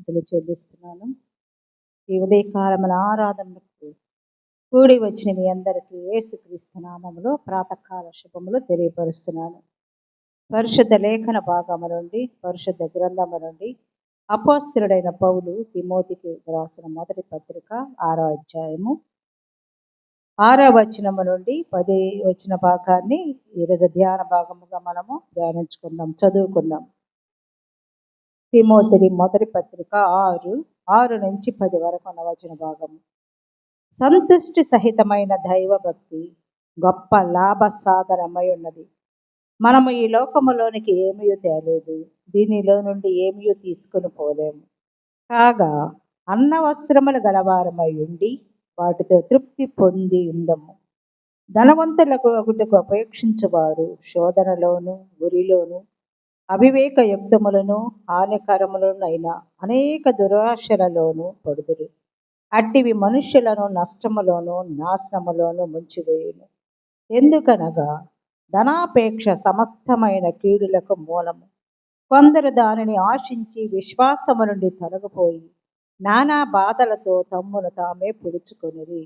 స్తుతులు చెల్లిస్తున్నాను. ఈ ఉదయకాలమున ఆరాధనకు కూడి వచ్చిన మీ అందరికీ యేసుక్రీస్తు నామములో ప్రాతకాల శుభములు తెలియపరుస్తున్నాను. పరిశుద్ధ లేఖన భాగము నుండి, పరిశుద్ధ గ్రంథము నుండి అపోస్తలుడైన పౌలు తిమోతికి రాసిన మొదటి పత్రిక 6వ అధ్యాయము 6వ వచనము నుండి 10వ వచన భాగాన్ని ఈరోజు ధ్యాన భాగముగా మనము ధ్యానించుకుందాం, చదువుకుందాం. తిమోతి మొదటి పత్రిక 6 నుంచి 10 వరకు ఉన్న వచన భాగము. సంతుష్టి సహితమైన దైవ భక్తి గొప్ప లాభ సాధనమై ఉన్నది. మనము ఈ లోకములోనికి ఏమీ తేలేదు, దీనిలో నుండి ఏమీ తీసుకుని పోలేము. కాగా అన్న వస్త్రములు గలవారమై ఉండి వాటితో తృప్తి పొంది ఉందము. ధనవంతులకు ఒకటికి అపేక్షించువారు శోధనలోను గురిలోను అవివేక యుక్తములను హానికరములనైన అనేక దురాశలలోను పడుదురు. అట్టివి మనుష్యులను నష్టములోను నాశనములోను ముంచివేయును. ఎందుకనగా ధనాపేక్ష సమస్తమైన కీడులకు మూలము. కొందరు దానిని ఆశించి విశ్వాసము నుండి తొలగిపోయి నానా బాధలతో తమ్మును తామే పొడుచుకొనిరి.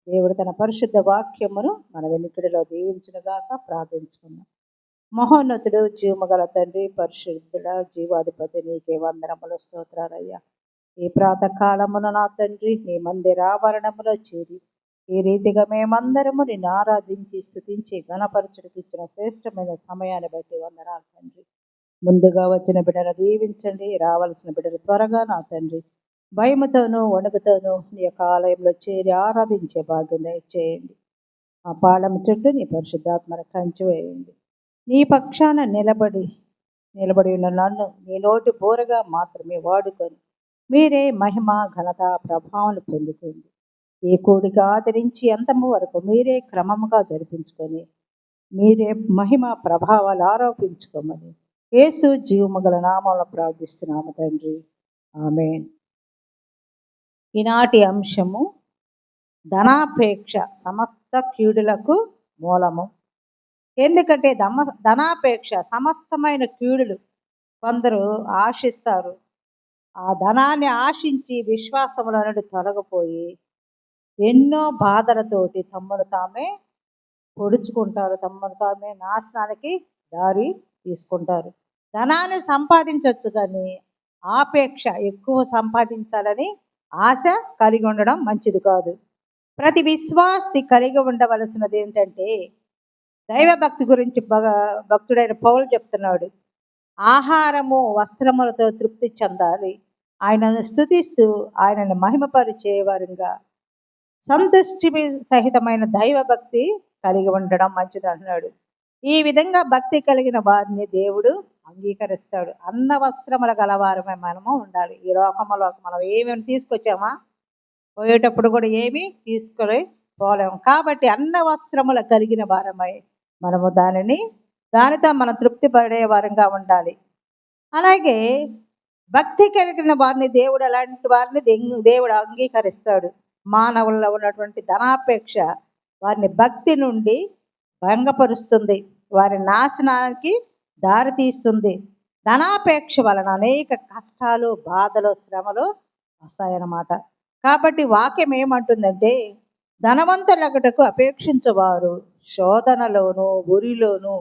దేవుడు తన పరిశుద్ధ వాక్యమును మన వెనుకడిలో దీవించునుగాక. ప్రార్థించుకున్నాం. మహోన్నతుడు, జీవముగల తండ్రి, పరిశుద్ధుడ, జీవాధిపతి, నీకే వందనములు, స్తోత్రాలయ్యా. ఈ ప్రాతకాలమున నా తండ్రి నీ మందిర ఆవరణములో చేరి ఈ రీతిగా మేమందరము నిన్ను ఆరాధించి స్తుతించి ఘనపరచుటకు ఇచ్చిన శ్రేష్టమైన సమయాన్ని బట్టి వందనాలు తండ్రి. ముందుగా వచ్చిన బిడ్డను దీవించండి, రావాల్సిన బిడ్డలు త్వరగా నా తండ్రి భయముతోనూ వణుకుతోనూ నీ యొక్క ఆలయంలో చేరి ఆరాధించే భాగ్యం చేయండి. ఆ పాళం చుట్టూ నీ పరిశుద్ధాత్మను కంచి వేయండి. నీ పక్షాన నిలబడి ఉన్న నన్ను నీ నోటి బోరగా మాత్రమే వాడుకొని మీరే మహిమ ఘనత ప్రభావాలు పొందుకోండి. ఈ కూడిక ఆదరించి అంతము వరకు మీరే క్రమముగా జరిపించుకొని మీరే మహిమ ప్రభావాలు ఆరోపించుకోమని యేసు జీవముగల నామంలో ప్రార్థిస్తున్నాము తండ్రి, ఆమేన్. ఈనాటి అంశము ధనాపేక్ష సమస్త కీడులకు మూలము. ఎందుకంటే ధనాపేక్ష సమస్తమైన కీడులు. కొందరు ఆశిస్తారు, ఆ ధనాన్ని ఆశించి విశ్వాసముల నుండి తొలగిపోయి ఎన్నో బాధలతోటి తమ్మును తామే పొడుచుకుంటారు, తమ్మును తామే నాశనానికి దారి తీసుకుంటారు. ధనాన్ని సంపాదించవచ్చు కానీ ఆపేక్ష ఎక్కువ సంపాదించాలని ఆశ కలిగి ఉండడం మంచిది కాదు. ప్రతి విశ్వాసి కలిగి ఉండవలసినది ఏంటంటే దైవభక్తి గురించి భక్తుడైన పౌలు చెప్తున్నాడు. ఆహారము వస్త్రములతో తృప్తి చెందాలి. ఆయనను స్తుతిస్తూ ఆయనను మహిమపరిచేవారుగా సంతుష్టి సహితమైన దైవభక్తి కలిగి ఉండడం మంచిది అంటున్నాడు. ఈ విధంగా భక్తి కలిగిన వారిని దేవుడు అంగీకరిస్తాడు. అన్న వస్త్రముల గలవారమే మనము ఉండాలి. ఈ లోకములో మనం ఏమేమి తీసుకొచ్చామా, పోయేటప్పుడు కూడా ఏమీ తీసుకొని పోలేము. కాబట్టి అన్న వస్త్రముల కలిగిన వారమై మనము దానితో మనం తృప్తి పడే వారంగా ఉండాలి. అలాగే భక్తి కలిగిన వారిని దేవుడు అలాంటి వారిని దేవుడు అంగీకరిస్తాడు. మానవుల్లో ఉన్నటువంటి ధనాపేక్ష వారిని భక్తి నుండి భంగపరుస్తుంది, వారి నాశనానికి దారి తీస్తుంది. ధనాపేక్ష వలన అనేక కష్టాలు, బాధలు, శ్రమలు వస్తాయన్నమాట. కాబట్టి వాక్యం ఏమంటుందంటే ధనవంతులగుటకు అపేక్షించేవారు శోధనలోను గురిలోను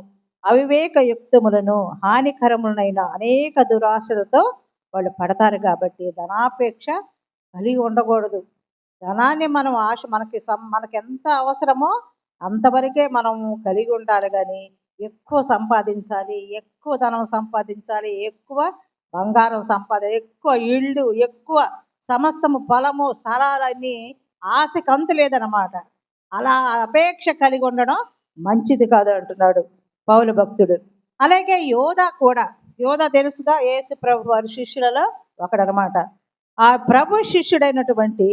అవివేక యుక్తములను హానికరములైన అనేక దురాశలతో వాళ్ళు పడతారు. కాబట్టి ధనాపేక్ష కలిగి ఉండకూడదు. ధనాన్ని మనం మనకి ఎంత అవసరమో అంతవరకే మనము కలిగి ఉండాలి. కానీ ఎక్కువ సంపాదించాలి, ఎక్కువ ధనం సంపాదించాలి, ఎక్కువ బంగారం ఎక్కువ ఇళ్ళు, ఎక్కువ సమస్తము పొలము స్థలాలన్నీ ఆశకు అంతు లేదన్నమాట. అలా అపేక్ష కలిగి ఉండడం మంచిది కాదు అంటున్నాడు పౌలు భక్తుడు. అలాగే యోధ తెలుసుగా, యేసు ప్రభు వారి శిష్యులలో ఒకడనమాట. ఆ ప్రభు శిష్యుడైనటువంటి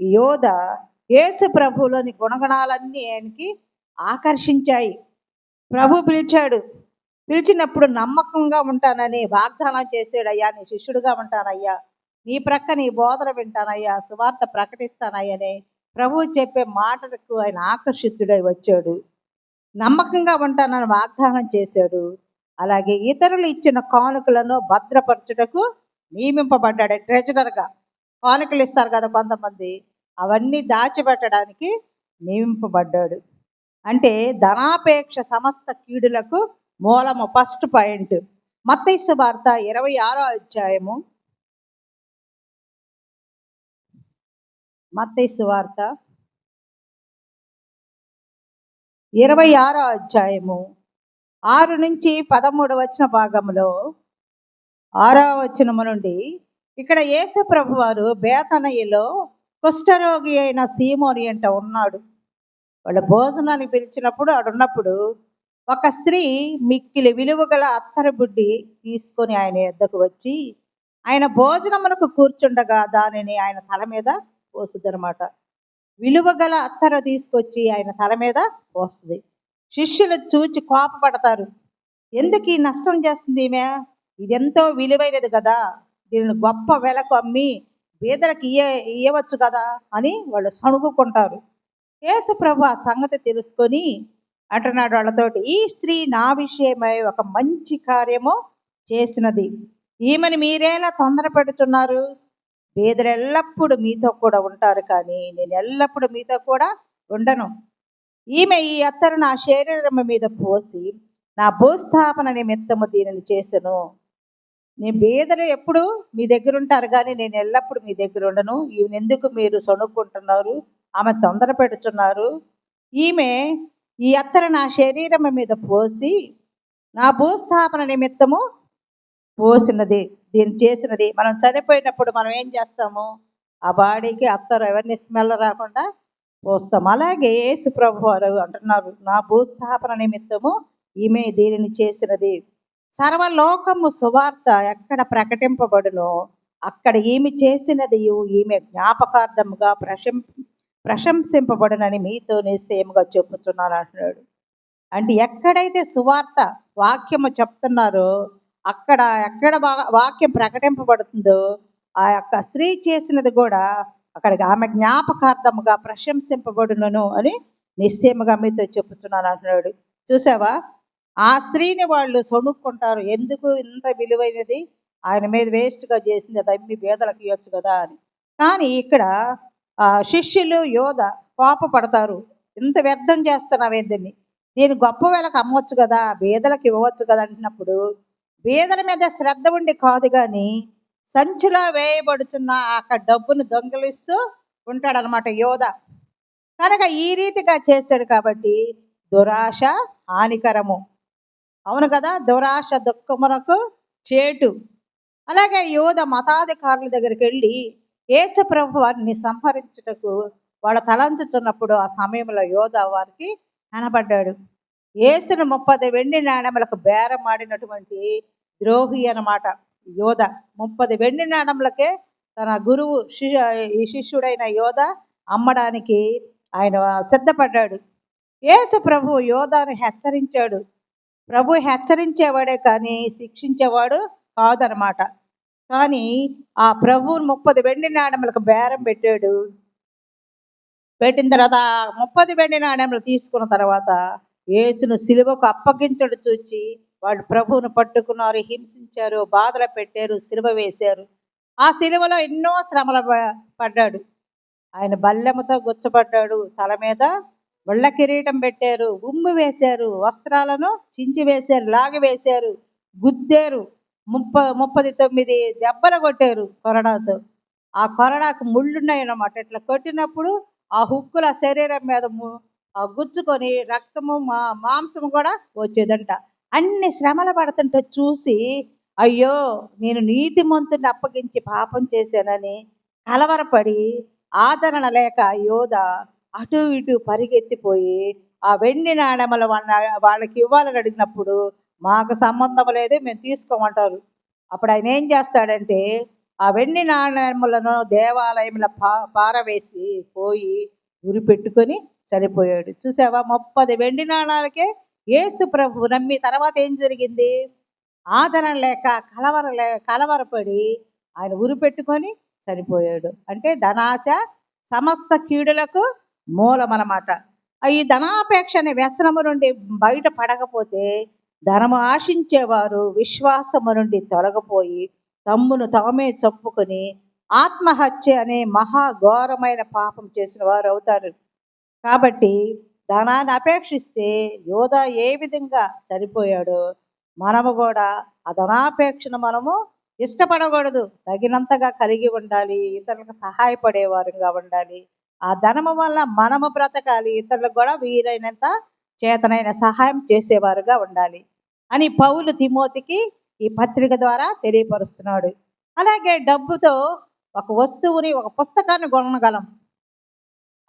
యోధ యేసు ప్రభులోని గుణగణాలన్నీ ఆయనకి ఆకర్షించాయి. ప్రభు పిలిచినప్పుడు నమ్మకంగా ఉంటానని వాగ్దానం చేసాడు. అయ్యా నీ శిష్యుడిగా ఉంటానయ్యా, నీ ప్రక్క నీ బోధన వింటానయ్యా, సువార్త ప్రకటిస్తానయ్యనే ప్రభు చెప్పే మాటలకు ఆయన ఆకర్షితుడై వచ్చాడు. నమ్మకంగా ఉంటానని వాగ్దానం చేశాడు. అలాగే ఇతరులు ఇచ్చిన కానుకలను భద్రపరచుటకు నియమింపబడ్డాడు ట్రెజరర్గా. కానుకలు ఇస్తారు కదా కొంతమంది, అవన్నీ దాచిపెట్టడానికి నియమింపబడ్డాడు. అంటే ధనాపేక్ష సమస్త కీడులకు మూలము. First point. మత్తయి సువార్త 26వ అధ్యాయము. మత్తయి సువార్త 26వ అధ్యాయము 6 నుంచి 13 వచ్చిన భాగంలో 6వ వచనము నుండి, ఇక్కడ యేసు ప్రభు వారు బేతనయిలో కుష్ఠరోగి అయిన సీమోని అంట ఉన్నాడు. వాళ్ళ భోజనానికి పిలిచినప్పుడు ఆడున్నప్పుడు ఒక స్త్రీ మిక్కిలి విలువగల అత్తరు బుడ్డి తీసుకొని ఆయన యొద్దకు వచ్చి ఆయన భోజనమునకు కూర్చుండగా దానిని ఆయన తల మీద పోస్తుందన్నమాట. విలువగల అత్తరు తీసుకొచ్చి ఆయన తల మీద పోస్తుంది. శిష్యులు చూచి కోపపడతారు. ఎందుకు ఈ నష్టం చేస్తుంది ఈమె? ఇదెంతో విలువైనది కదా, దీనిని గొప్ప వెలకు అమ్మి బీదలకు ఇయ్యవచ్చు కదా అని వాళ్ళు సణుగుకుంటారు. యేసు ప్రభు ఆ సంగతి తెలుసుకొని అంటున్నాడు వాళ్ళతోటి, ఈ స్త్రీ నా విషయమై ఒక మంచి కార్యము చేసినది. ఈమెను మీరేలా తొందర పెడుతున్నారు? బీదలు ఎల్లప్పుడూ మీతో కూడా ఉంటారు, కానీ నేను ఎల్లప్పుడూ మీతో కూడా ఉండను. ఈమె ఈ అత్తరు నా శరీరం మీద పోసి నా భూస్థాపన నిమిత్తము దీనిని చేసెను. నేను బీదలు ఎప్పుడు మీ దగ్గర ఉంటారు, కానీ నేను ఎల్లప్పుడూ మీ దగ్గర ఉండను. ఈమెను ఎందుకు మీరు సొనుక్కుంటున్నారు? ఆమె తొందర పెడుతున్నారు. ఈమె ఈ అత్తరు నా శరీరం మీద పోసి నా భూస్థాపన నిమిత్తము పోసినది, దీన్ని చేసినది. మనం చనిపోయినప్పుడు మనం ఏం చేస్తాము? ఆ బాడీకి అత్తరు ఎవరిని స్మెల్ రాకుండా పోస్తాం. అలాగే యేసు ప్రభు వారు అంటున్నారు, నా భూస్థాపన నిమిత్తము ఈమె దీనిని చేసినది. సర్వలోకము సువార్త ఎక్కడ ప్రకటింపబడునో అక్కడ ఈమె చేసినది ఈమె జ్ఞాపకార్థముగా ప్రశంసింపబడునని మీతో నిశ్చయముగా చెప్పుతున్నాను అంటున్నాడు. అంటే ఎక్కడైతే సువార్త వాక్యము చెప్తున్నారో ఎక్కడ వాక్యం ప్రకటింపబడుతుందో ఆ యొక్క స్త్రీ చేసినది కూడా అక్కడికి ఆమె జ్ఞాపకార్థముగా ప్రశంసింపబడును అని నిశ్చయముగా మీతో చెప్పుతున్నాను అంటున్నాడు. చూసావా, ఆ స్త్రీని వాళ్ళు సొనుక్కుంటారు. ఎందుకు ఇంత విలువైనది ఆయన మీద వేస్ట్గా చేసింది, అది అమ్మి బేదలకు ఇవ్వచ్చు కదా అని. కానీ ఇక్కడ శిష్యులు యోధ కోపపడతారు. ఇంత వ్యర్థం చేస్తున్నావు ఏందని, నేను గొప్ప వేళకు అమ్మవచ్చు కదా, బేదలకు ఇవ్వచ్చు కదా అంటున్నప్పుడు బేదల మీద శ్రద్ధ ఉండి కాదు, కానీ సంచిలో వేయబడుతున్న అక్కడ డబ్బును దొంగిలిస్తూ ఉంటాడనమాట యోధ. కనుక ఈ రీతిగా చేశాడు కాబట్టి దురాశ హానికరము. అవును కదా, దురాశ దుఃఖమునకు చేటు. అలాగే యోధ మతాధికారుల దగ్గరికి వెళ్ళి యేసు ప్రభు వారిని సంహరించుటకు వాళ్ళ తలంచుతున్నప్పుడు ఆ సమయంలో యోధ వారికి కనబడ్డాడు. యేసును 30 వెండి నాణెములకు బేరం ఆడినటువంటి ద్రోహి అన్నమాట యోధ. 30 వెండి నాణెములకే తన గురువు ఈ శిష్యుడైన యోధ అమ్మడానికి ఆయన సిద్ధపడ్డాడు. యేసు ప్రభు యోధాను హెచ్చరించాడు. ప్రభు హెచ్చరించేవాడే కానీ శిక్షించేవాడు కాదనమాట. కానీ ఆ ప్రభువును 30 వెండి నాణెములకు బేరం పెట్టాడు. పెట్టిన తర్వాత 30 వెండి నాణెములు తీసుకున్న తర్వాత యేసును సిలువకు అప్పగించడు చూచి వాళ్ళు ప్రభువును పట్టుకున్నారు, హింసించారు, బాధలు పెట్టారు, సిలువ వేశారు. ఆ సిలువలో ఎన్నో శ్రమలు పడ్డాడు. ఆయన బల్లెముతో గుచ్చబడ్డాడు, తల మీద ఒళ్ళ కిరీటం పెట్టారు, ఉమ్ము వేశారు, వస్త్రాలను చించి వేశారు, లాగివేశారు, గుద్దారు, 39 దెబ్బలు కొట్టారు కొరడాతో. ఆ కొరడాకు ముళ్ళున్నాయన్నమాట. ఇట్లా కొట్టినప్పుడు ఆ హుక్కుల శరీరం మీద గుచ్చుకొని రక్తము మాంసము కూడా వచ్చేదంట. అన్ని శ్రమలు పడుతుంటే చూసి అయ్యో నేను నీతిమంతుని అప్పగించి పాపం చేశానని కలవరపడి ఆదరణ లేక యోధ అటు ఇటు పరిగెత్తిపోయి ఆ వెండి నాణెముల వాళ్ళకి ఇవ్వాలని అడిగినప్పుడు మాకు సంబంధం లేదు, మేము తీసుకోమంటారు. అప్పుడు ఆయన ఏం చేస్తాడంటే ఆ వెండి నాణెములను దేవాలయంలో పారవేసి పోయి ఉరి పెట్టుకొని చనిపోయాడు. చూసావా, 30 వెండి నాణాలకే యేసు ప్రభు నమ్మి తర్వాత ఏం జరిగింది? ఆదరణ లేక కలవరపడి ఆయన ఉరి పెట్టుకొని చనిపోయాడు. అంటే ధనాశ సమస్త కీడులకు మూలమన్నమాట. ఈ ధనాపేక్ష అనే వ్యసనము నుండి బయట పడకపోతే ధనము ఆశించేవారు విశ్వాసము నుండి తొలగిపోయి తమ్మును తామే చంపుకొని ఆత్మహత్య అనే మహాఘోరమైన పాపం చేసిన వారు అవుతారు. కాబట్టి ధనాన్ని అపేక్షిస్తే యోధా ఏ విధంగా చనిపోయాడో మనము కూడా ఆ ధనాపేక్షను మనము ఇష్టపడకూడదు. తగినంతగా కలిగి ఉండాలి, ఇతరులకు సహాయపడేవారుగా ఉండాలి. ఆ ధనము వల్ల మనము బ్రతకాలి, ఇతరులకు కూడా వీరైనంత చేతనైన సహాయం చేసేవారుగా ఉండాలి అని పౌలు తిమోతికి ఈ పత్రిక ద్వారా తెలియపరుస్తున్నాడు. అలాగే డబ్బుతో ఒక వస్తువుని, ఒక పుస్తకాన్ని కొనగలం.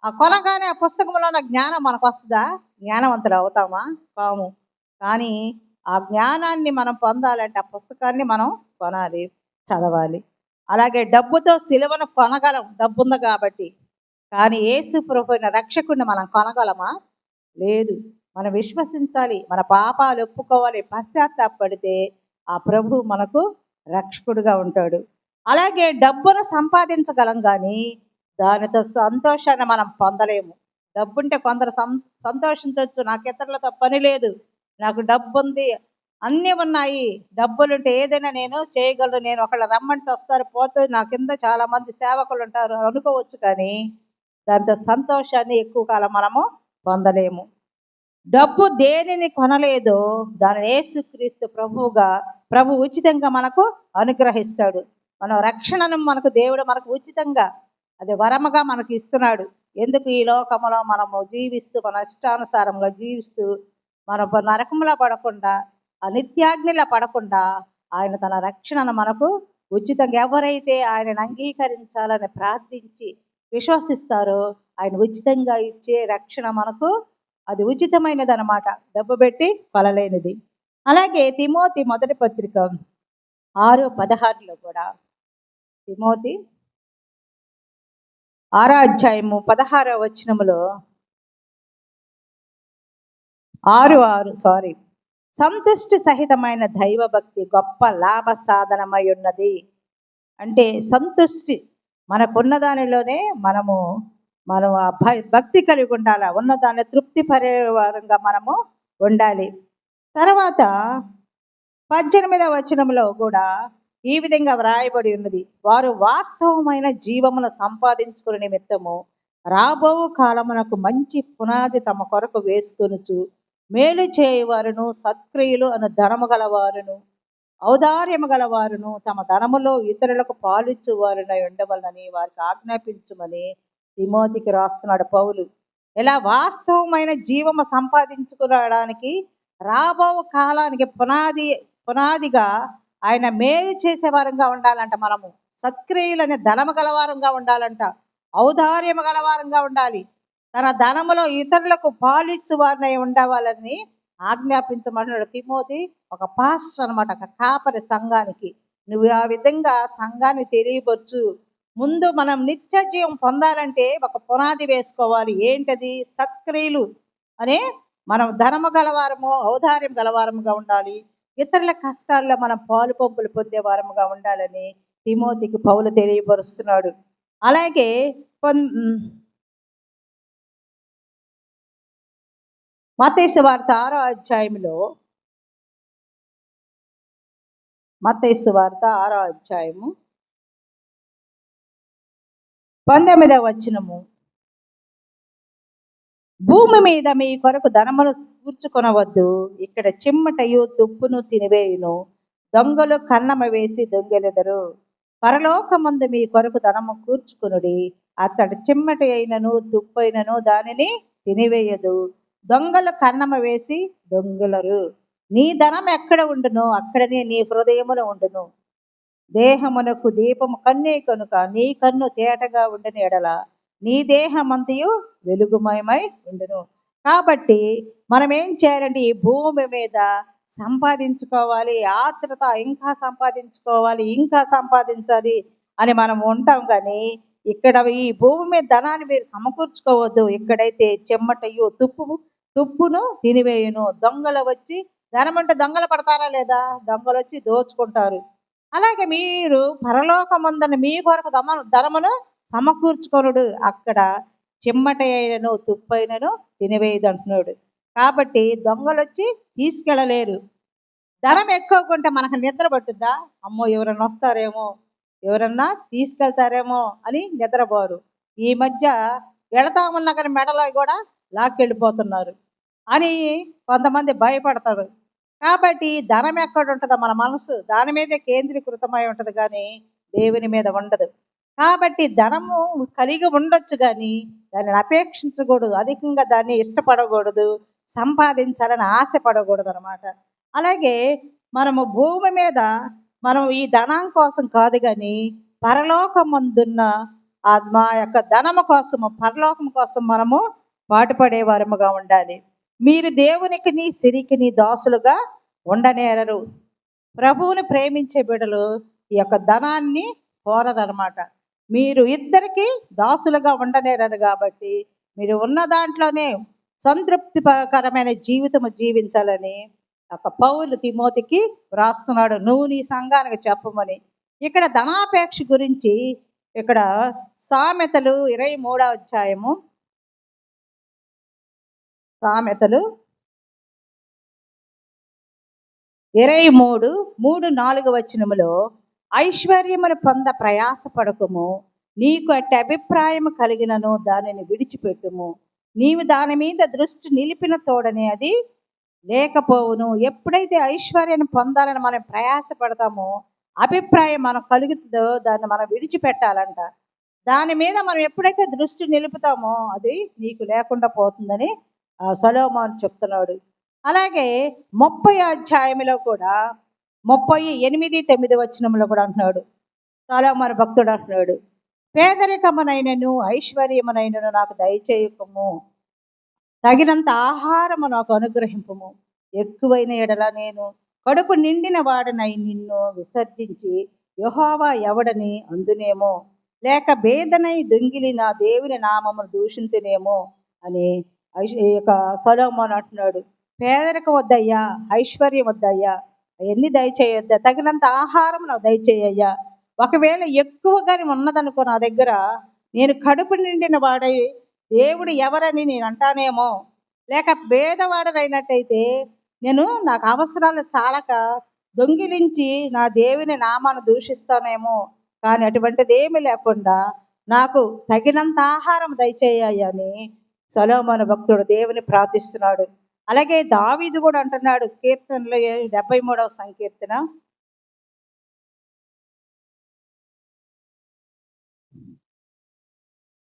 ఆ కొనగానే ఆ పుస్తకంలో ఉన్న జ్ఞానం మనకు వస్తుందా? జ్ఞానవంతులు అవుతామా? కాము. కానీ ఆ జ్ఞానాన్ని మనం పొందాలంటే ఆ పుస్తకాన్ని మనం కొనాలి, చదవాలి. అలాగే డబ్బుతో సిలువను కొనగలం, డబ్బు ఉంది కాబట్టి. కానీ యేసు ప్రభువైన రక్షకుడిని మనం కొనగలమా? లేదు. మనం విశ్వసించాలి, మన పాపాలు ఒప్పుకోవాలి, పశ్చాత్తాపడితే ఆ ప్రభు మనకు రక్షకుడుగా ఉంటాడు. అలాగే డబ్బును సంపాదించగలం కానీ దానితో సంతోషాన్ని మనం పొందలేము. డబ్బుంటే కొందరు సంతోషించవచ్చు, నాకు ఇతరులతో పని లేదు, నాకు డబ్బు ఉంది, అన్నీ ఉన్నాయి, డబ్బులుంటే ఏదైనా నేను చేయగలను, నేను ఒకళ్ళు రమ్మంటే వస్తారు, పోతే నా కింద చాలామంది సేవకులు ఉంటారు అనుకోవచ్చు. కానీ దాంతో సంతోషాన్ని ఎక్కువ కాలం మనము పొందలేము. డబ్బు దేనిని కొనలేదో దానిని యేసుక్రీస్తు ప్రభు ఉచితంగా మనకు అనుగ్రహిస్తాడు. మన రక్షణను దేవుడు మనకు ఉచితంగా, అది వరముగా మనకు ఇస్తున్నాడు. ఎందుకు ఈ లోకంలో మనము జీవిస్తూ మన ఇష్టానుసారంగా జీవిస్తూ మన నరకంలో పడకుండా, ఆ నిత్యాగ్నిలో పడకుండా ఆయన తన రక్షణను మనకు ఉచితంగా, ఎవరైతే ఆయనను అంగీకరించాలని ప్రార్థించి విశ్వసిస్తారో ఆయన ఉచితంగా ఇచ్చే రక్షణ మనకు అది ఉచితమైనది అన్నమాట, డబ్బు పెట్టి కొనలేనిది. అలాగే తిమోతి మొదటి పత్రిక 6:16 కూడా, తిమోతి 6:16 సంతుష్టి సహితమైన దైవభక్తి గొప్ప లాభ సాధనమై ఉన్నది. అంటే సంతుష్టి మనకున్న దానిలోనే మనం ఆ భక్తి కలిగి ఉండాలి, ఉన్నదాన్ని తృప్తి పరేవారంగా మనము ఉండాలి. తర్వాత 18 కూడా ఈ విధంగా వ్రాయబడి ఉన్నది, వారు వాస్తవమైన జీవమును సంపాదించుకునే నిమిత్తము రాబో కాలమునకు మంచి పునాది తమ కొరకు వేసుకొనుచు మేలు చేయవారును సత్క్రియలు అను ధనము గలవారును ఔదార్యము గలవారును తమ ధనములో ఇతరులకు పాలిచ్చువారునై ఉండవలనని వారికి ఆజ్ఞాపించుమని తిమోతికి రాస్తున్నాడు పౌలు. ఇలా వాస్తవమైన జీవము సంపాదించుకోవడానికి రాబో కాలానికి పునాదిగా ఆయన మేలు చేసేవారంగా ఉండాలంట. మనము సత్క్రియలని ధనము గలవారంగా ఉండాలంట, ఔదార్యము గలవారంగా ఉండాలి, తన ధనములో ఇతరులకు పాలిచ్చు వారిని ఉండవాలని ఆజ్ఞాపించమన్నాడు. తిమోతి ఒక పాస్టర్ అనమాట, ఒక కాపరి సంఘానికి. నువ్వు ఆ విధంగా సంఘాన్ని తెలియవచ్చు. ముందు మనం నిత్య జీవం పొందాలంటే ఒక పునాది వేసుకోవాలి. ఏంటది? సత్క్రియలు అనే మనం ధనము గలవారము ఔదార్యం గలవారముగా ఉండాలి, ఇతరుల కష్టాల్లో మనం పాలు పంపులు పొందే వారముగా ఉండాలని తిమోతికి పౌలు తెలియపరుస్తున్నాడు. అలాగే మత్తయి సువార్త 6:19 భూమి మీద మీ కొరకు ధనమును కూర్చుకొనవద్దు, ఇక్కడ చిమ్మటయు తుప్పును తినివేయును, దొంగలు కన్నమ వేసి దొంగెలెదరు. పరలోకమందు మీ కొరకు ధనము కూర్చుకొనుడి, అతడు చిమ్మట అయినను తుప్పైనను దానిని తినివేయదు, దొంగలు కన్నమ వేసి దొంగలరు. నీ ధనం ఎక్కడ ఉండును అక్కడనే నీ హృదయమును ఉండును. దేహమునకు దీపము కన్నే కనుక నీ కన్ను తేటగా ఉండని ఎడల నీ దేహమంతయు వెలుగుమయమై ఉండును. కాబట్టి మనం ఏం చేయాలంటే ఈ భూమి మీద సంపాదించుకోవాలి, ఆత్రత, ఇంకా సంపాదించుకోవాలి, ఇంకా సంపాదించాలి అని మనం ఉంటాం. కానీ ఇక్కడ ఈ భూమి మీద ధనాన్ని మీరు సమకూర్చుకోవద్దు. ఇక్కడైతే చెమ్మటయు తుప్పును తినివేయును, దొంగలు వచ్చి, ధనం అంటే దొంగలు పడతారా లేదా? దొంగలు వచ్చి దోచుకుంటారు. అలాగే మీరు పరలోకమందున మీ కొరకు ధనమును సమకూర్చుకొనుడు, అక్కడ చిమ్మట అయినను తుప్పైనను తినివేయదు అంటున్నాడు. కాబట్టి దొంగలు వచ్చి తీసుకెళ్ళలేరు. ధనం ఎక్కువగా ఉంటే మనకు నిద్ర పట్టుద్దా? అమ్మో ఎవరన్నా వస్తారేమో, ఎవరన్నా తీసుకెళ్తారేమో అని నిద్రపోరు. ఈ మధ్య వెళతామన్నా కానీ మెడలో కూడా లాక్కెళ్ళిపోతున్నారు అని కొంతమంది భయపడతారు. కాబట్టి ధనం ఎక్కడ ఉంటుందో మన మనసు దాని మీదే కేంద్రీకృతమై ఉంటుంది కానీ దేవుని మీద ఉండదు. కాబట్టి ధనము కలిగి ఉండొచ్చు కానీ దానిని అపేక్షించకూడదు, అధికంగా దాన్ని ఇష్టపడకూడదు, సంపాదించాలని ఆశపడకూడదు అనమాట. అలాగే మనము భూమి మీద మనం ఈ ధనం కోసం కాదు కానీ పరలోకమందున్న మా యొక్క ధనము కోసము, పరలోకం కోసం మనము పాటుపడే వారముగా ఉండాలి. మీరు దేవునికి నీ సిరికిని దాసులుగా ఉండనేరరు. ప్రభువుని ప్రేమించే బిడ్డలు ఈ యొక్క ధనాన్ని కోరరనమాట. మీరు ఇద్దరికి దాసులుగా ఉండనేరరు కాబట్టి మీరు ఉన్న దాంట్లోనే సంతృప్తికరమైన జీవితము జీవించాలని ఒక పౌలు తిమోతికి వ్రాస్తున్నాడు, నువ్వు నీ సంఘానికి చెప్పమని. ఇక్కడ ధనాపేక్ష గురించి ఇక్కడ సామెతలు 23వ అధ్యాయము, సామెతలు 23:3-4 వచనములో, ఐశ్వర్యమును పొంద ప్రయాసపడకుము, నీకు అట్టి అభిప్రాయం కలిగినను దానిని విడిచిపెట్టుము, నీవు దాని మీద దృష్టి నిలిపిన తోడనే అది లేకపోవును. ఎప్పుడైతే ఐశ్వర్యాన్ని పొందాలని మనం ప్రయాసపడతామో అభిప్రాయం మనకు కలుగుతుందో దాన్ని మనం విడిచిపెట్టాలంట. దాని మీద మనం ఎప్పుడైతే దృష్టి నిలుపుతామో అది నీకు లేకుండా పోతుందని సొలొమోను చెప్తున్నాడు. అలాగే 30వ అధ్యాయంలో కూడా 38-9 వచనంలో కూడా అంటున్నాడు, సొలొమోను భక్తుడు అంటున్నాడు, పేదరికమునైనను ఐశ్వర్యమునైనను నాకు దయచేయకము, తగినంత ఆహారము నాకు అనుగ్రహింపము, ఎక్కువైన ఎడల నేను కడుపు నిండిన వాడనై నిన్ను విసర్జించి యెహోవా ఎవడని అందునేమో, లేక భేదనై దొంగిలి నా దేవుని నామమును దూషించునేమో అని ఈ యొక్క సొలొమోను అంటున్నాడు. పేదరికం వద్దయ్యా, ఐశ్వర్యం వద్దయ్యా, అవన్నీ దయచేయొద్దా, తగినంత ఆహారం నాకు దయచేయ్యా. ఒకవేళ ఎక్కువగానే ఉన్నదనుకో నా దగ్గర, నేను కడుపు నిండిన వాడై దేవుడు ఎవరని నేను అంటానేమో, లేక పేదవాడనైనట్టయితే నేను నాకు అవసరాలు చాలక దొంగిలించి నా దేవుని నామాన్ని దూషిస్తానేమో, కానీ అటువంటిది ఏమీ లేకుండా నాకు తగినంత ఆహారం దయచేయని సొలొమోను భక్తుడు దేవుని ప్రార్థిస్తున్నాడు. అలాగే దావీదు కూడా అంటున్నాడు కీర్తనలో 73వ సంకీర్తన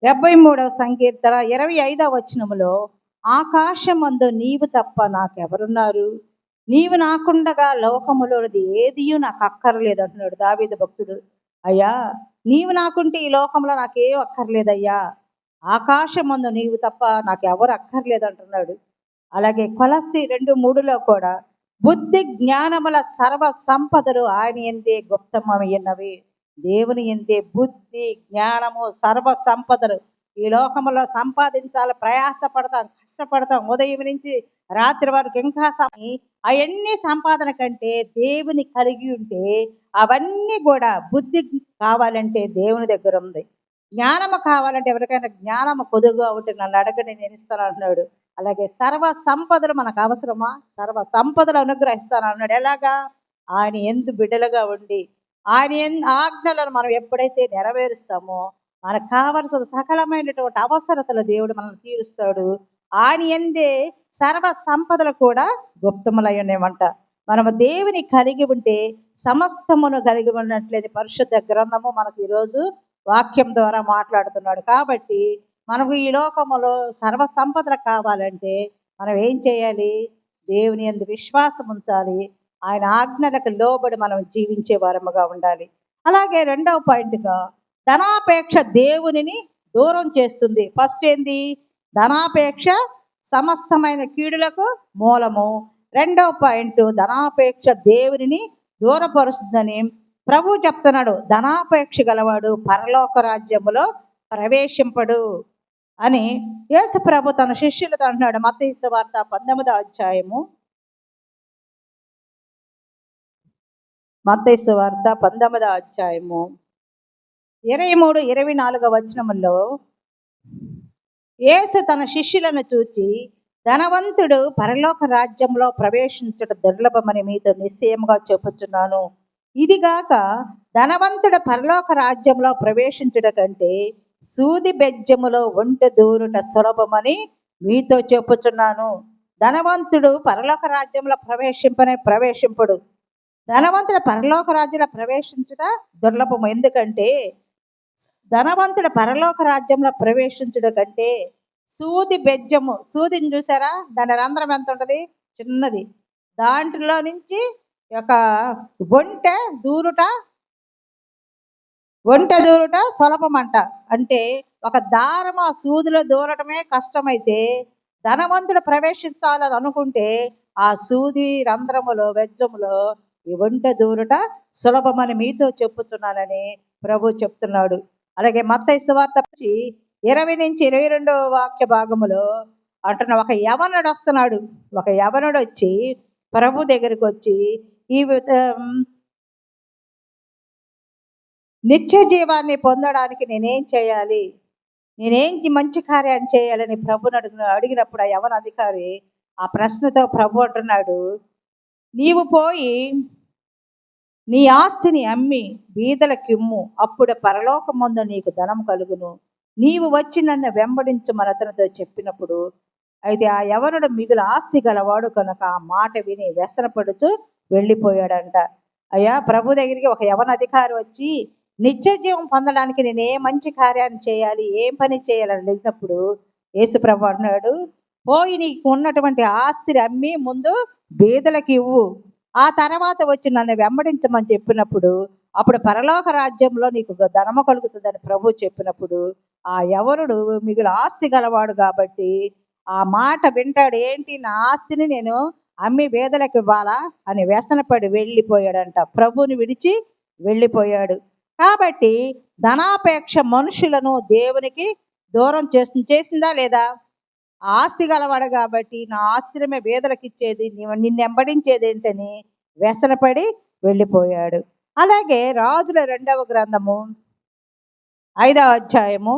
73వ సంకీర్తన 25వ వచనములో, ఆకాశమందు నీవు తప్ప నాకెవరున్నారు, నీవు నాకుండగా లోకములోనిది ఏదియూ నాకు అక్కర్లేదు అంటున్నాడు దావీదు భక్తుడు. అయ్యా నీవు నాకుంటే ఈ లోకంలో నాకేం అక్కర్లేదయ్యా, ఆకాశమందు నీవు తప్ప నాకెవరు అక్కర్లేదు అంటున్నాడు. అలాగే కొలస్సీ 2:3లో కూడా, బుద్ధి జ్ఞానముల సర్వ సంపదలు ఆయన యందే గుప్తమైనవి. దేవుని యందే బుద్ధి జ్ఞానము సర్వ సంపదలు ఈ లోకంలో సంపాదించాలి, ప్రయాసపడతాం, కష్టపడతాం, ఉదయం నుంచి రాత్రి వరకు ఇంకా అవన్నీ సంపాదన కంటే దేవుని కలిగి ఉంటే అవన్నీ కూడా, బుద్ధి కావాలంటే దేవుని దగ్గర ఉంది, జ్ఞానము కావాలంటే ఎవరికైనా జ్ఞానము కొద్దుగా ఉంటే నన్ను అడగని నేను ఇస్తాను అంటున్నాడు. అలాగే సర్వ సంపదలు మనకు అవసరమా, సర్వ సంపదలు అనుగ్రహిస్తాను అన్నాడు. ఎలాగా? ఆయన ఎందు బిడ్డలుగా ఉండి ఆయన ఆజ్ఞలను మనం ఎప్పుడైతే నెరవేరుస్తామో మనకు కావలసిన సకలమైనటువంటి అవసరతలు దేవుడు మనల్ని తీరుస్తాడు. ఆయన ఎందే సర్వ సంపదలు కూడా గుప్తములై ఉన్నాయమంట. మనము దేవుని కలిగి ఉంటే సమస్తమును కలిగి ఉన్నట్లేని పరిశుద్ధ గ్రంథము మనకు ఈరోజు వాక్యం ద్వారా మాట్లాడుతున్నాడు. కాబట్టి మనకు ఈ లోకములో సర్వ సంపదలు కావాలంటే మనం ఏం చేయాలి? దేవుని యందు విశ్వాసం ఉంచాలి, ఆయన ఆజ్ఞలకు లోబడి మనం జీవించే వారముగా ఉండాలి. అలాగే 2వ పాయింట్గా, ధనాపేక్ష దేవునిని దూరం చేస్తుంది. ఫస్ట్ ఏంది? ధనాపేక్ష సమస్తమైన కీడులకు మూలము. 2వ పాయింట్, ధనాపేక్ష దేవునిని దూరపరుస్తుందని ప్రభు చెప్తున్నాడు. ధనాపేక్ష గలవాడు పరలోక రాజ్యములో ప్రవేశింపడు అని యేసు ప్రభు తన శిష్యులతో అంటున్నాడు. మత్తయి సువార్త 19వ అధ్యాయము, మత్తయి సువార్త 19వ అధ్యాయము 23-24 వచనములో, యేసు తన శిష్యులను చూచి ధనవంతుడు పరలోక రాజ్యంలో ప్రవేశించుట దుర్లభమని మీతో నిశ్చయముగా చెప్పుచున్నాను. ఇదిగాక ధనవంతుడు పరలోక రాజ్యంలో ప్రవేశించుట కంటే సూది బెజ్జములో ఒంటె దూరుట సులభమని మీతో చెప్పుచున్నాను. ధనవంతుడు పరలోక రాజ్యంలో ప్రవేశింపడు. ధనవంతుడు పరలోక రాజ్యంలో ప్రవేశించుట దుర్లభము. ఎందుకంటే ధనవంతుడు పరలోక రాజ్యంలో ప్రవేశించుట కంటే సూది బెజ్జము, సూదిని చూసారా, దాని రంధ్రం ఎంత ఉంటుంది, చిన్నది, దాంట్లో నుంచి ఒక ఒంటె దూరుట సులభమంట. అంటే ఒక దారం ఆ సూదిలో దూరటమే కష్టమైతే ధనవంతుడు ప్రవేశించాలని అనుకుంటే ఆ సూది రంధ్రములో వెజ్జములో ఈ ఒంటె దూరుట సులభమని మీతో చెప్పుతున్నానని ప్రభు చెప్తున్నాడు. అలాగే మత్తయి సువార్త 20-22 వాక్య భాగములో అంటున్న ఒక యవనుడు వస్తున్నాడు. ఒక యవనుడు వచ్చి ప్రభు దగ్గరికి వచ్చి ఈ నిత్య జీవాన్ని పొందడానికి నేనేం చేయాలి, నేనేం మంచి కార్యాన్ని చేయాలని ప్రభుని అడిగినప్పుడు ఆ యవన అధికారి ఆ ప్రశ్నతో ప్రభు అంటున్నాడు, నీవు పోయి నీ ఆస్తిని అమ్మి బీదలకిమ్ము, అప్పుడు పరలోకమందు నీకు ధనం కలుగును, నీవు వచ్చి నన్ను వెంబడించమని అతనితో చెప్పినప్పుడు, అయితే ఆ యవనుడు మిగులు ఆస్తి గలవాడు కనుక ఆ మాట విని వ్యసనపడుచు వెళ్ళిపోయాడంట. అయ్యా, ప్రభు దగ్గరికి ఒక యవన అధికారి వచ్చి నిత్య జీవం పొందడానికి నేను ఏ మంచి కార్యాన్ని చేయాలి, ఏం పని చేయాలని అడిగినప్పుడు యేసు ప్రభు అన్నాడు, పోయి నీకు ఉన్నటువంటి ఆస్తిని అమ్మి ముందు బీదలకు ఇవ్వు, ఆ తర్వాత వచ్చి నన్ను వెంబడించమని చెప్పినప్పుడు అప్పుడు పరలోక రాజ్యంలో నీకు ధనము కలుగుతుందని ప్రభు చెప్పినప్పుడు ఆ యవనుడు మిగులు ఆస్తి గలవాడు కాబట్టి ఆ మాట వింటాడు. ఏంటి, నా ఆస్తిని నేను అమ్మి బీదలకు ఇవ్వాలా అని వ్యసనపడి వెళ్ళిపోయాడంట. ప్రభుని విడిచి వెళ్ళిపోయాడు. కాబట్టి ధనాపేక్ష మనుషులను దేవునికి దూరం చేసిందా లేదా? ఆస్తి గలవాడు కాబట్టి నా ఆస్తిని బీదలకు ఇచ్చేది, నిన్ను వెంబడించేది ఏంటని వ్యసనపడి వెళ్ళిపోయాడు. అలాగే రాజుల 2వ గ్రంథము 5వ అధ్యాయము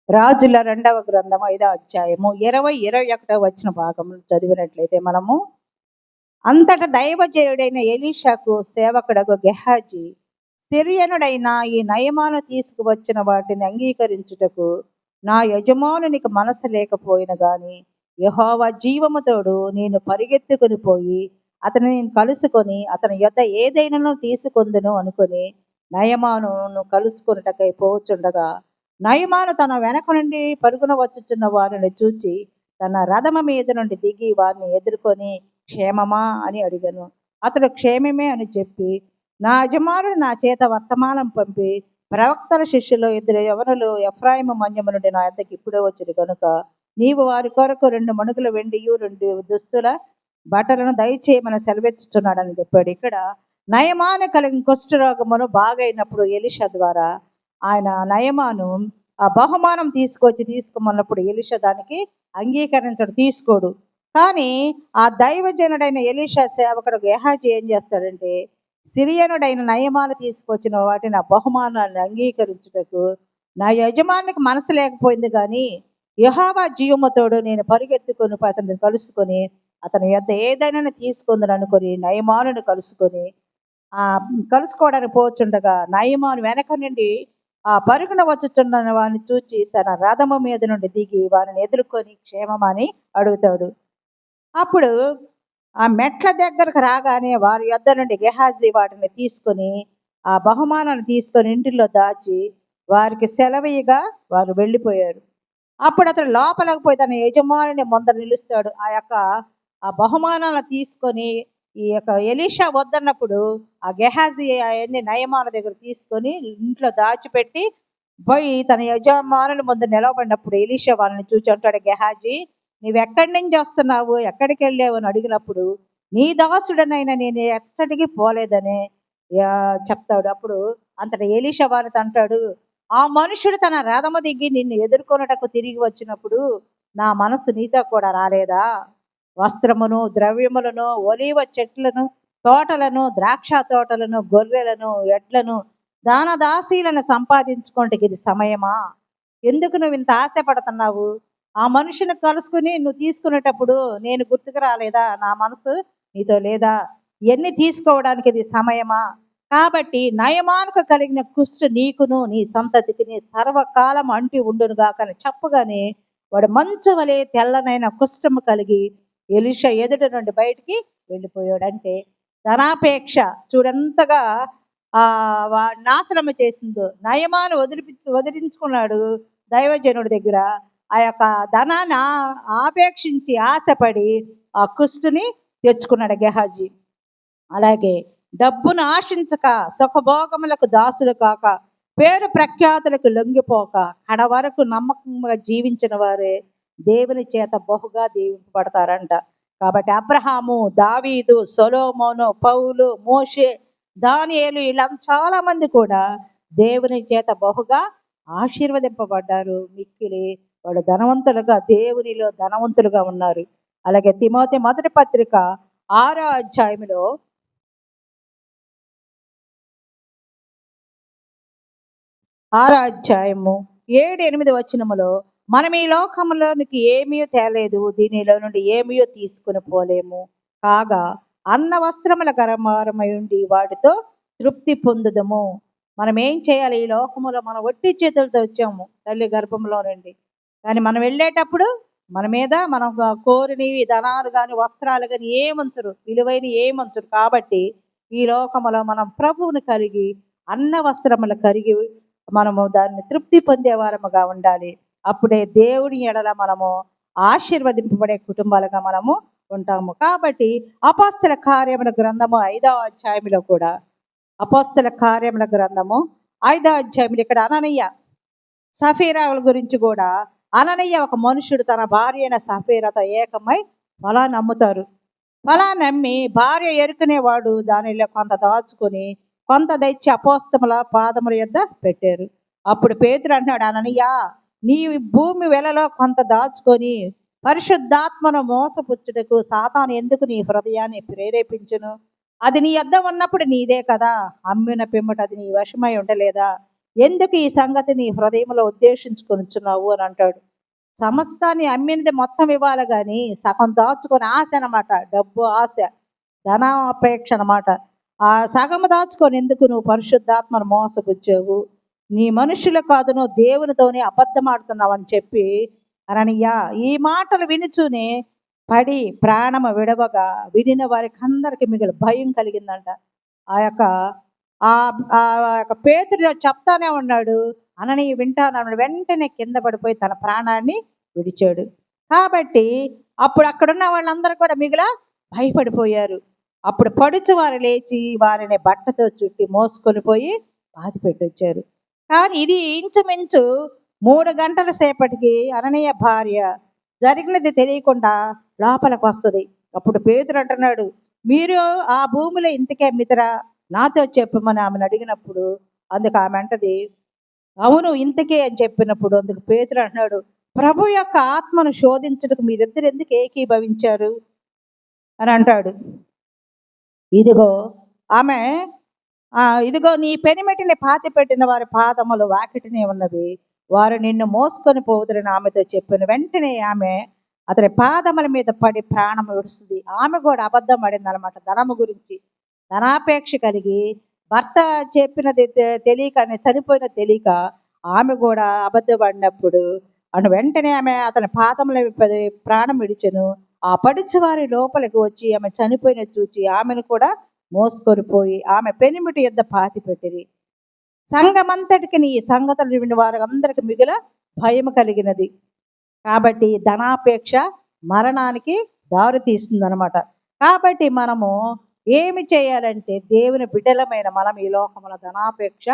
5వ అధ్యాయము 20-21 వచ్చిన భాగములు చదివినట్లయితే మనము, అంతట దైవజనుడైన ఎలీషాకు సేవకుడగు గెహాజీ సిరియనుడైన ఈ నయమాను తీసుకువచ్చిన వాటిని అంగీకరించుటకు నా యజమానునికి మనసు లేకపోయిన గాని యెహోవా జీవముతోడు నేను పరిగెత్తుకుని పోయి అతని నేను కలుసుకొని అతని యొద్ద ఏదైనాను తీసుకొందును అనుకొని నయమానును కలుసుకొనుటకై పోచుండగా నయమాను తన వెనక నుండి పరుగున వచ్చుచున్న వారిని చూచి తన రథము మీద నుండి దిగి వారిని ఎదుర్కొని క్షేమమా అని అడిగాను. అతడు క్షేమమే అని చెప్పి, నా యజమానుడు నా చేత వర్తమానం పంపి ప్రవక్తల శిష్యులు 2 యవనులు ఎఫ్రాయిము మన్యము నుండి నా యొద్దకు ఇప్పుడే వచ్చింది కనుక నీవు వారి కొరకు 2 మణుగుల వెండియు 2 దుస్తుల బట్టలను దయచేయమని సెలవెచ్చుచున్నాడని చెప్పాడు. ఇక్కడ నయమాను కలిగిన కుష్ఠరోగమును బాగైనప్పుడు ఎలీషా ద్వారా ఆయన నయమాను ఆ బహుమానం తీసుకోమన్నప్పుడు ఎలీషా దానికి అంగీకరించడు, తీసుకోడు. కానీ ఆ దైవజనుడైన ఎలీషా సేవకుడు గెహాజీ ఏం చేస్తాడంటే సిరియనుడైన నయమాను తీసుకొచ్చిన వాటిని ఆ బహుమానాన్ని అంగీకరించుటకు నా యజమానికి మనసు లేకపోయింది కానీ యెహోవా జీవముతోడు నేను పరిగెత్తుకొని అతన్ని కలుసుకొని అతని యొద్ద ఏదైనా తీసుకుందని అనుకొని నయమానుని కలుసుకోవడానికి పోచుండగా నయమాను వెనక నుండి ఆ పరుగున వచ్చుచున్న వారిని చూచి తన రథము మీద నుండి దిగి వారిని ఎదుర్కొని క్షేమమని అడుగుతాడు. అప్పుడు ఆ మెట్ల దగ్గరకు రాగానే వారి యొద్ద నుండి గెహాజీ వాటిని తీసుకొని ఆ బహుమానాన్ని తీసుకొని ఇంటిలో దాచి వారికి సెలవీయగా వారు వెళ్ళిపోయారు. అప్పుడు అతడు లోపలికి పోయి తన యజమానిని ముందర నిలుస్తాడు. ఆ బహుమానాలను తీసుకొని ఈ యొక్క ఎలీషా వద్దన్నప్పుడు ఆ గెహాజీ అవన్నీ నయమాను దగ్గర తీసుకొని ఇంట్లో దాచిపెట్టి పోయి తన యజమానుల ముందు నిలవబడినప్పుడు ఎలీషా వాళ్ళని చూసి అంటాడు, గెహాజీ నీవెక్కడి నుంచి వస్తున్నావు, ఎక్కడికి వెళ్ళావు అని అడిగినప్పుడు నీ దాసుడనైనా నేను ఎక్కడికి పోలేదని చెప్తాడు. అప్పుడు అంతటా ఎలీషా వారితో అంటాడు, ఆ మనుషుడు తన రథము దిగి నిన్ను ఎదుర్కొనుటకు తిరిగి వచ్చినప్పుడు నా మనసు నీతో కూడా రాలేదా? వస్త్రమును, ద్రవ్యములను, ఒలీవ చెట్లను, తోటలను, ద్రాక్ష తోటలను, గొర్రెలను, ఎడ్లను, దానదాసీలను సంపాదించుకోండికి ఇది సమయమా? ఎందుకు నువ్వు ఇంత ఆశపడుతున్నావు? ఆ మనిషిని కలుసుకుని నువ్వు తీసుకునేటప్పుడు నేను గుర్తుకు రాలేదా? నా మనసు నీతో లేదా? ఇవన్నీ తీసుకోవడానికి ఇది సమయమా? కాబట్టి నయమానుక కలిగిన కుష్టు నీకును నీ సంతతికి నీ సర్వకాలం అంటి ఉండునుగా అని చెప్పగానే వాడు మంచు వలె తెల్లనైన కుష్ఠము కలిగి ఎలీషా ఎదుట నుండి బయటికి వెళ్ళిపోయాడు. అంటే ధనాపేక్ష చూడంతగా నాశనము చేసిందో. నయమాను వదిలించుకున్నాడు దైవజనుడి దగ్గర. ఆ యొక్క ధనాన్ని ఆపేక్షించి ఆశపడి ఆ కుష్టుని తెచ్చుకున్నాడు గెహాజీ. అలాగే డబ్బును ఆశించక, సుఖభోగములకు దాసులు కాక, పేరు ప్రఖ్యాతులకు లొంగిపోక, కడ వరకు నమ్మకంగా జీవించిన వారే దేవుని చేత బహుగా దీవింపబడతారంట. కాబట్టి అబ్రహాము, దావీదు, సొలొమోను, పౌలు, మోషే, దానియేలు ఇలా చాలా మంది కూడా దేవుని చేత బహుగా ఆశీర్వదింపబడ్డారు. మిక్కిలి వాడు ధనవంతులుగా, దేవునిలో ధనవంతులుగా ఉన్నారు. అలాగే తిమోతి మొదటి పత్రిక 6వ అధ్యాయంలో 6వ అధ్యాయము 7-8 వచనములో, మనం ఈ లోకంలోనికి ఏమీ తేలేదు, దీనిలో నుండి ఏమీ తీసుకుని పోలేము. కాగా అన్న వస్త్రముల గరమారమై ఉండి వాటితో తృప్తి పొందుదము. మనం ఏం చేయాలి? ఈ లోకములో మనం ఒట్టి చేతులతో వచ్చాము తల్లి గర్భంలో నుండి. కానీ మనం వెళ్ళేటప్పుడు మన మీద మనం కోరినవి ధనాలు కానీ వస్త్రాలు కానీ ఏమంచరు, విలువైన ఏమంచరు. కాబట్టి ఈ లోకములో మనం ప్రభువుని కలిగి అన్న వస్త్రములు కలిగి మనము దాన్ని తృప్తి పొందేవారముగా ఉండాలి. అప్పుడే దేవుని ఎడల మనము ఆశీర్వదింపబడే కుటుంబాలుగా మనము ఉంటాము. కాబట్టి అపోస్తల కార్యముల గ్రంథము 5వ అధ్యాయంలో కూడా, అపోస్తల కార్యముల గ్రంథము 5వ అధ్యాయంలో ఇక్కడ అననీయ సఫీరాల గురించి కూడా, అననీయ ఒక మనుషుడు తన భార్య అయిన సఫీరాతో ఏకమై పొలాన్ని నమ్ముతారు. పొలాన్ని నమ్మి భార్య ఎరుకునేవాడు దానిలో కొంత దాచుకొని కొంత తెచ్చి అపోస్తముల పాదముల యొద్ద పెట్టారు. అప్పుడు పేతురు అంటున్నాడు, అననీయ, నీ భూమి వెలలో కొంత దాచుకొని పరిశుద్ధాత్మను మోసపుచ్చుటకు సాతాను ఎందుకు నీ హృదయాన్ని ప్రేరేపించును? అది నీ యొద్ద ఉన్నప్పుడు నీదే కదా, అమ్మిన పిమ్మట అది నీ వశమై ఉండలేదా? ఎందుకు ఈ సంగతి నీ హృదయంలో ఉద్దేశించుకొనిచున్నావు అని అంటాడు. సమస్తాన్ని అమ్మినది మొత్తం ఇవ్వాలి కానీ సగం దాచుకొని ఆశ అనమాట, డబ్బు ఆశ, ధనాపేక్ష అనమాట. ఆ సగము దాచుకొని ఎందుకు నువ్వు పరిశుద్ధాత్మను మోసపుచ్చావు? నీ మనుషులు కాదు, నువ్వు దేవునితోనే అబద్ధం ఆడుతున్నావు అని చెప్పి అననీయ ఈ మాటలు వినుచూనే పడి ప్రాణము విడవగా వినిన వారికి అందరికి మిగిలిన భయం కలిగిందంట. ఆ యొక్క పేతురు చెప్తానే ఉన్నాడు, అననీయ వింటానన్నాడు. వెంటనే కింద పడిపోయి తన ప్రాణాన్ని విడిచాడు. కాబట్టి అప్పుడు అక్కడున్న వాళ్ళందరూ కూడా మిగిలిన భయపడిపోయారు. అప్పుడు పడుచు వారు లేచి వారిని బట్టతో చుట్టి మోసుకొని పోయి బాధి పెట్టొచ్చారు. కానీ ఇది ఇంచుమించు 3 గంటల సేపటికి అననీయ భార్య జరిగినది తెలియకుండా లోపలికి వస్తుంది. అప్పుడు పేతురు అంటున్నాడు, మీరు ఆ భూమిలో ఇంతకే అమ్మితరా? నాతో చెప్పమని ఆమెను అడిగినప్పుడు అందుకు ఆమె అంటది, అవును ఇంతకే అని చెప్పినప్పుడు అందుకు పేతురు అంటున్నాడు, ప్రభు యొక్క ఆత్మను శోధించుటకు మీరిద్దరు ఎందుకు ఏకీభవించారు అని అంటాడు. ఇదిగో ఆమె ఇదిగో నీ పెనిమిటిని పాతి పెట్టిన వారి పాదములు వాకిటినే ఉన్నవి, వారు నిన్ను మోసుకొని పోదురని ఆమెతో చెప్పిన వెంటనే ఆమె అతని పాదముల మీద పడి ప్రాణం విడుస్తుంది. ఆమె కూడా అబద్ధం పడింది అనమాట. ధనము గురించి ధనాపేక్ష కలిగి భర్త చెప్పినది తెలియక, చనిపోయిన తెలియక ఆమె కూడా అబద్ధపడినప్పుడు వెంటనే ఆమె అతని పాదముల ప్రాణం విడిచెను. ఆ పడిచి వారి లోపలికి వచ్చి ఆమె చనిపోయిన చూచి ఆమెను కూడా మోసుకొని పోయి ఆమె పెనిమిటి యొద్ద పాతి పెట్టిరి. సంఘమంతటికి ఈ సంగతులు విని వారు అందరికి మిగిలిన భయం కలిగినది. కాబట్టి ధనాపేక్ష మరణానికి దారి తీస్తుంది అనమాట. కాబట్టి మనము ఏమి చేయాలంటే దేవుని బిడ్డలమైన మనం ఈ లోకముల ధనాపేక్ష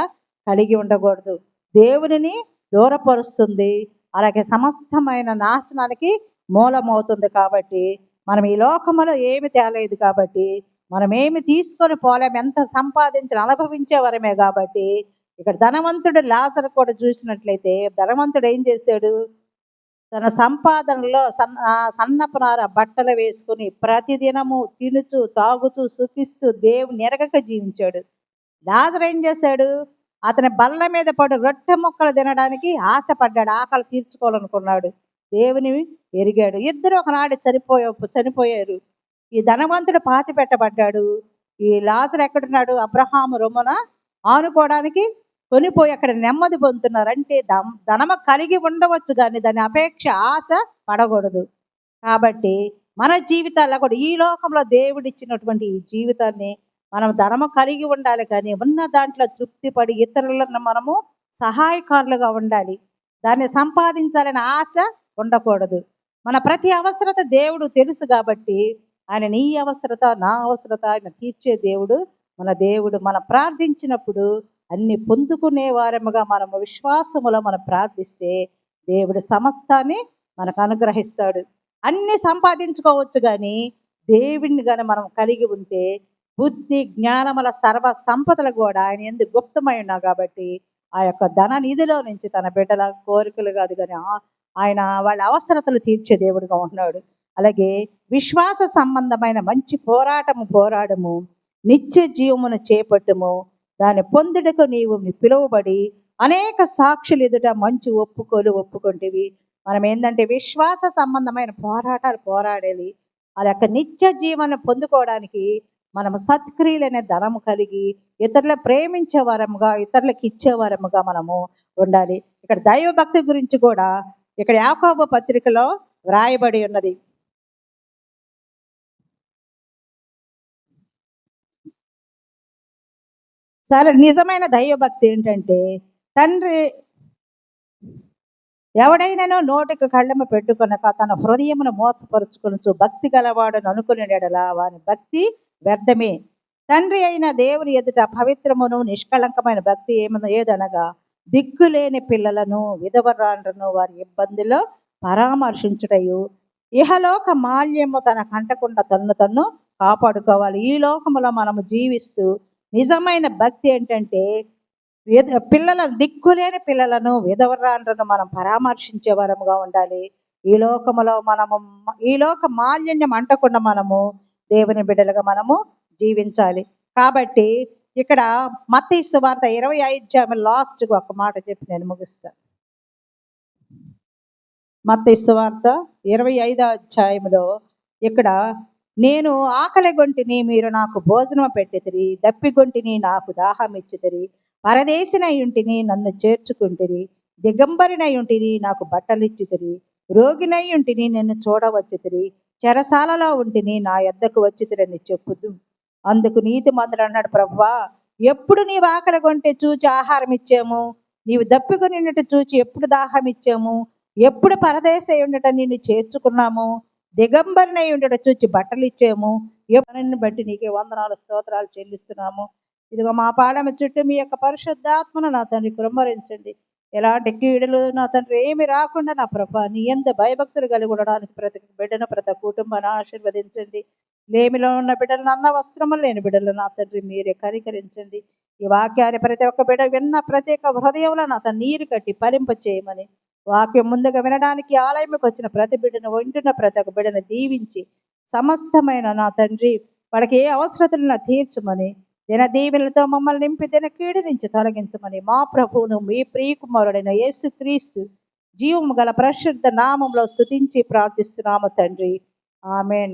కలిగి ఉండకూడదు. దేవునిని దూరపరుస్తుంది, అలాగే సమస్తమైన నాశనానికి మూలమవుతుంది. కాబట్టి మనం ఈ లోకములో ఏమి తేలేదు కాబట్టి మనం ఏమి తీసుకొని పోలేము, ఎంత సంపాదించిన అనుభవించే వరమే. కాబట్టి ఇక్కడ ధనవంతుడు లాజరు కూడా చూసినట్లయితే ధనవంతుడు ఏం చేశాడు? తన సంపాదనలో సన్నపునార బట్టలు వేసుకుని ప్రతిదినము తినుచు తాగుతూ సుఖిస్తూ దేవుని ఎరగక జీవించాడు. లాజరు ఏం చేశాడు? అతని బల్ల మీద పడు రొట్టె ముక్కలు తినడానికి ఆశపడ్డాడు, ఆకలి తీర్చుకోవాలనుకున్నాడు. దేవుని ఎరిగాడు. ఇద్దరు ఒకనాడు చనిపోయారు. ఈ ధనవంతుడు పాతి పెట్టబడ్డాడు. ఈ లాజరు ఎక్కడున్నాడు? అబ్రహాము రొమ్మున ఆనుకోవడానికి కొనిపోయి అక్కడ నెమ్మది పొందుతున్నారు. అంటే ధనము కలిగి ఉండవచ్చు కానీ దాని అపేక్ష ఆశ పడకూడదు. కాబట్టి మన జీవితాల్లో కూడా ఈ లోకంలో దేవుడిచ్చినటువంటి ఈ జీవితాన్ని మనం ధనము కలిగి ఉండాలి, కానీ ఉన్న దాంట్లో తృప్తి పడి ఇతరులను మనము సహాయకారులుగా ఉండాలి. దాన్ని సంపాదించాలని ఆశ ఉండకూడదు. మన ప్రతి అవసరత దేవుడు తెలుసు కాబట్టి ఆయన నీ అవసరత నా అవసరత ఆయన తీర్చే దేవుడు మన దేవుడు. మనం ప్రార్థించినప్పుడు అన్ని పొందుకునే వారముగా మనము విశ్వాసములో మనం ప్రార్థిస్తే దేవుడు సమస్తాన్ని మనకు అనుగ్రహిస్తాడు. అన్ని సంపాదించుకోవచ్చు కానీ దేవుడిని కానీ మనం కలిగి ఉంటే బుద్ధి జ్ఞానముల సర్వ సంపదలు కూడా ఆయన ఎందుకు గుప్తమై ఉన్నా కాబట్టి ఆ యొక్క ధన నిధిలో నుంచి తన బిడ్డల కోరికలు కాదు కానీ ఆయన వాళ్ళ అవసరతలు తీర్చే దేవుడిగా ఉంటున్నాడు. అలాగే విశ్వాస సంబంధమైన మంచి పోరాడము నిత్య జీవమును చేపట్టము దాన్ని పొందుటకు నీవు పిలువబడి అనేక సాక్షులు ఎదుట మంచి ఒప్పుకుంటేవి. మనం ఏంటంటే విశ్వాస సంబంధమైన పోరాటాలు పోరాడాలి. ఆ యొక్క నిత్య జీవనం పొందుకోవడానికి మనము సత్క్రియలనే ధనము కలిగి ఇతరులు ప్రేమించే వరముగా ఇతరులకు ఇచ్చే వరముగా మనము ఉండాలి. ఇక్కడ దైవభక్తి గురించి కూడా ఇక్కడ యాకోబు పత్రికలో వ్రాయబడి ఉన్నది. సరే, నిజమైన దైవభక్తి ఏంటంటే తండ్రి ఎవడైనానో నోటికి కళ్ళెము పెట్టుకొనక తన హృదయమును మోసపరుచుకొనుచు భక్తి గలవాడని అనుకునేడలా వాని భక్తి వ్యర్థమే. తండ్రి అయిన దేవుని ఎదుట పవిత్రమును నిష్కళంకమైన భక్తి ఏదనగా దిక్కులేని పిల్లలను విధవరాండ్రను వారి ఇబ్బందుల్లో పరామర్శించుటయు ఇహలోక మాల్యము తన కంటకుండా తన్ను కాపాడుకోవాలి. ఈ లోకములో మనము జీవిస్తూ నిజమైన భక్తి ఏంటంటే దిక్కులేని పిల్లలను విధవరాండ్రను మనం పరామర్శించే వరముగా ఉండాలి. ఈ లోకములో మనము ఈ లోక మాలిన్యం అంటకుండా మనము దేవుని బిడ్డలుగా మనము జీవించాలి. కాబట్టి ఇక్కడ మత్తయి సువార్త 25 లాస్ట్ ఒక మాట చెప్పి నేను ముగిస్తాను. మత్తయి సువార్త 25 ఇక్కడ నేను ఆకలి గొంటిని మీరు నాకు భోజనం పెట్టితిరి, దప్పిగొంటిని నాకు దాహం ఇచ్చితిరి, పరదేశినై ఉంటిని నన్ను చేర్చుకుంటిరి, దిగంబరినై ఉంటిని నాకు బట్టలు ఇచ్చితిరి, రోగినై ఉంటిని నిన్ను చూడవచ్చితిరి, చెరసాలలో ఉంటిని నా యొద్దకు వచ్చితిరని చెప్పుదు. అందుకు నీతిమంతుడు అన్నాడు, ప్రభువా ఎప్పుడు నీవు ఆకలి కొంటే చూచి ఆహారం ఇచ్చాము, నీవు దప్పికొనిన్నట్టు చూచి ఎప్పుడు దాహం ఇచ్చాము, ఎప్పుడు పరదేశై ఉండట నిన్ను చేర్చుకున్నాము, దిగంబరినై ఉండట చూచి బట్టలు ఇచ్చాము, ఎప్పుడని బట్టి నీకే వందనాలు స్తోత్రాలు చెల్లిస్తున్నాము. ఇదిగో మా పాడమ చుట్టూ మీ యొక్క పరిశుద్ధాత్మను నా తండ్రి కృమ్మరించండి. ఎలాంటి కీడులు నా తండ్రి ఏమి రాకుండా నా ప్రభా నీ ఎంత భయభక్తులు కలిగి ఉండడానికి ప్రతి బిడ్డను ప్రతి కుటుంబాన్ని ఆశీర్వదించండి. లేమిలో ఉన్న బిడ్డలను అన్న వస్త్రములు లేని బిడ్డలు నా తండ్రి మీరే కనికరించండి. ఈ వాక్యాన్ని ప్రతి ఒక్క బిడ్డ విన్న ప్రత్యేక హృదయంలో నా తన నీరు కట్టి ఫలింప చేయమని వాక్యం ముందుగా వినడానికి ఆలయంకి వచ్చిన ప్రతి బిడ్డను వింటున్న ప్రతి ఒక్క బిడ్డను దీవించి సమస్తమైన నా తండ్రి వాడికి ఏ అవసరతలను తీర్చమని దిన దీవెనలతో మమ్మల్ని నింపి దిన కీడు నుంచి తొలగించమని మా ప్రభువును మీ ప్రియకుమారుడైన యేసుక్రీస్తు జీవము గల పరిశుద్ధ నామంలో స్తుతించి ప్రార్థిస్తున్నాము తండ్రి. ఆమేన్.